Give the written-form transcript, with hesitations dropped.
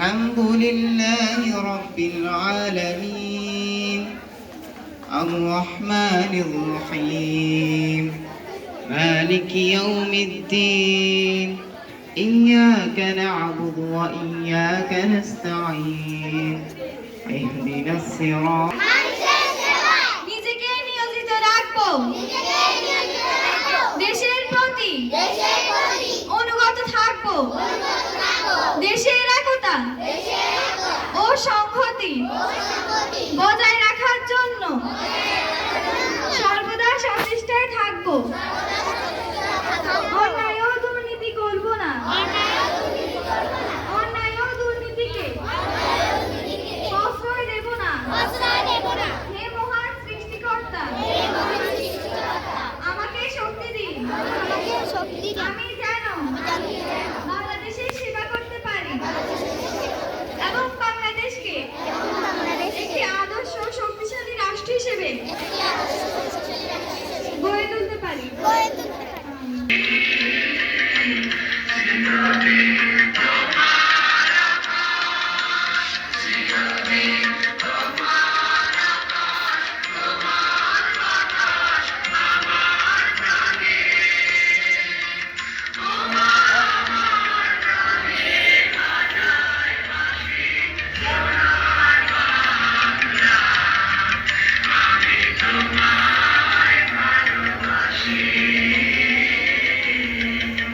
الحمد لله رب العالمين الرحمن الرحيم مالك يوم الدين إياك نعبد وإياك نستعين اهدنا الصراط নিজেকে নিয়োজিত রাখবো দেশের প্রতি অনুগত থাকবো দেশের একতা ও সংহতি বজায় রাখার জন্য সর্বদা সচেষ্টায় থাকবো।